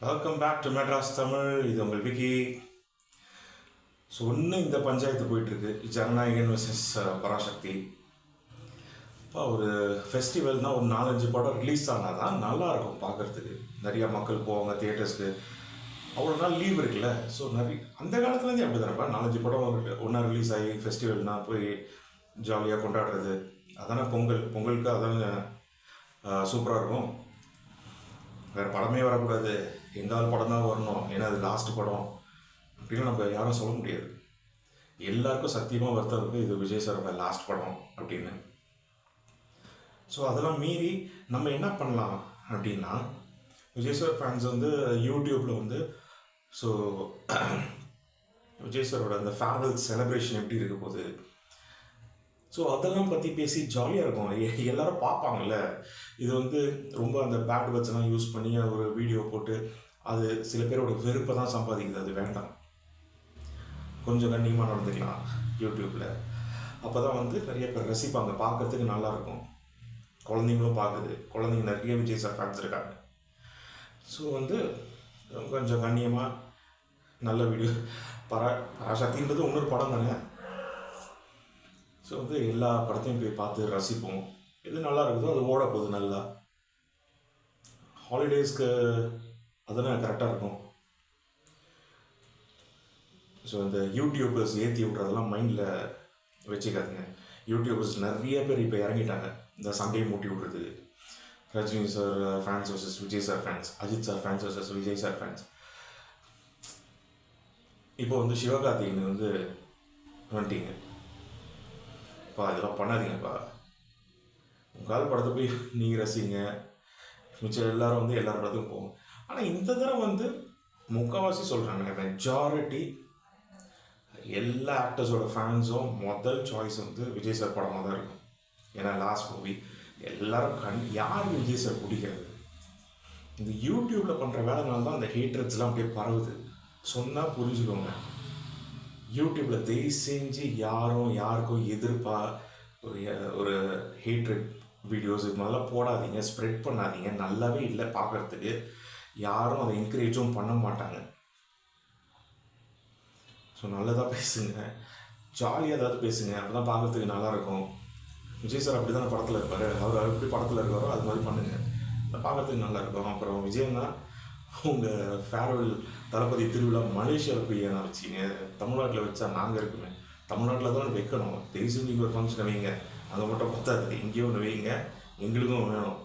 Welcome back to Madras Tamil. இது உங்கள் Vicky. So இன்னும் இந்த பஞ்சாயத்து போயிட்டுருக்கு, ஜனநாயகன் வெர்சஸ் பராசக்தி. இப்போ ஒரு ஃபெஸ்டிவல்னால் ஒரு 4-5 படம் ரிலீஸ் ஆனால் தான் நல்லாயிருக்கும் பார்க்குறதுக்கு. நிறையா மக்கள் போவாங்க தியேட்டர்ஸ்க்கு. அவ்வளோ நாள் லீவ் இருக்குல்ல. ஸோ நிறைய அந்த காலத்துலேருந்தே அப்படி தானேப்பா, 4-5 படம் ஒன்றா ரிலீஸ் ஆகி ஃபெஸ்டிவல்னால் போய் ஜாலியாக கொண்டாடுறது. அதானே பொங்கலுக்கு அதானே சூப்பராக இருக்கும். வேறு படமே வரக்கூடாது, எங்காவது படம் தான் வரணும், ஏன்னா அது லாஸ்ட் படம் அப்படின்னு நம்ம யாரும் சொல்ல முடியாது. எல்லாருக்கும் சத்தியமாக வருத்தம் இருக்குது, இது விஜய் சாரோட லாஸ்ட் படம் அப்படின்னு. ஸோ அதெல்லாம் மீறி நம்ம என்ன பண்ணலாம் அப்படின்னா, விஜய் சார் ஃபேன்ஸ் யூடியூப்பில் ஸோ விஜய் சாரோட அந்த ஃபேர்வெல் செலிப்ரேஷன் எப்படி இருக்க போகுது, ஸோ அதெல்லாம் பற்றி பேசி ஜாலியாக இருக்கும். எல்லோரும் பார்ப்பாங்கள்ல. இது ரொம்ப அந்த பேட் வேர்ட்ஸ்லாம் யூஸ் பண்ணி ஒரு வீடியோ போட்டு அது சில பேரோட வெறுப்பை தான் சம்பாதிக்குது. அது வேண்டாம், கொஞ்சம் கண்ணியமாக நடந்துக்கலாம் யூடியூப்பில். அப்போ தான் நிறைய பேர் ரசிப்பாங்க, பார்க்குறதுக்கு நல்லாயிருக்கும். குழந்தைங்களும் பார்க்குது, குழந்தைங்க நிறைய விஜய் சார் ஃபேன்ஸ் இருக்காங்க. ஸோ கொஞ்சம் கண்ணியமாக நல்ல வீடியோ. பராசக்தின்றது இன்னொரு படம் தானே. ஸோ எல்லா படத்தையும் போய் பார்த்து ரசிப்போம். எது நல்லா இருக்குதோ அது ஓட போகுது நல்லா. ஹாலிடேஸ்க்கு அதுதான் கரெக்டாக இருக்கும். ஸோ இந்த யூடியூபர்ஸ் ஏற்றி விட்றதெல்லாம் மைண்டில் வச்சுக்காதுங்க. யூடியூபர்ஸ் நிறைய பேர் இப்போ இறங்கிட்டாங்க இந்த சண்டையை மூட்டி விட்றது. Rajini sir fans versus Vijay sir fans, Ajith sir fans versus Vijay sir fans. இப்போ சிவகார்த்திகேயன் வந்துட்டீங்க. அப்பா இதெல்லாம் பண்ணாதீங்கப்பா. உங்களால் படத்தை போய் நீங்கள் ரசிங்க, மிச்சம் எல்லோரும் எல்லார் படத்துக்கும் போகும். ஆனால் இந்த தடவை முக்கால்வாசி சொல்கிறாங்க, மெஜாரிட்டி எல்லா ஆக்டர்ஸோட ஃபேன்ஸும் முதல் சாய்ஸ் விஜய் சார் படமாக தான் இருக்கும். ஏன்னா லாஸ்ட் மூவி எல்லோரும் யாருக்கு விஜய் சார் பிடிக்காது. இந்த யூடியூப்பில் பண்ணுற வேலைனால தான் அந்த ஹேட்ரட்ஸ்லாம் அப்படியே பரவுது. சொன்னால் புரிஞ்சுக்கோங்க. யூடியூப்பில் தயவு செஞ்சு யாருக்கும் ஒரு ஹேட்ரட் வீடியோஸ் இது மாதிரிலாம் போடாதீங்க, ஸ்ப்ரெட் பண்ணாதீங்க. நல்லாவே இல்லை பார்க்குறதுக்கு, யாரும் அதை என்கரேஜும் பண்ண மாட்டாங்க. ஸோ நல்லதாக பேசுங்க, ஜாலியாக ஏதாவது பேசுங்க, அப்போ தான் பார்க்குறதுக்கு நல்லாயிருக்கும். விஜய் சார் அப்படி தான் படத்தில் இருப்பார். அவர் எப்படி படத்தில் இருக்காரோ அது மாதிரி பண்ணுங்கள், பார்க்குறதுக்கு நல்லாயிருக்கும். அப்புறம் விஜயன்னா உங்கள் ஃபேர்வெல் தளபதி திருவிழா மலேசியாவில் போய் ஏன்னா வச்சிங்க, தமிழ்நாட்டில் வச்சா நாங்கள் இருக்குமே. தமிழ்நாட்டில் தான் வைக்கணும். தேசிய ஒரு ஃபங்க்ஷனை வைங்க, அங்கே மட்டும் பத்தாது, இங்கேயும் ஒன்று வைங்க, எங்களுக்கும் வேணும்.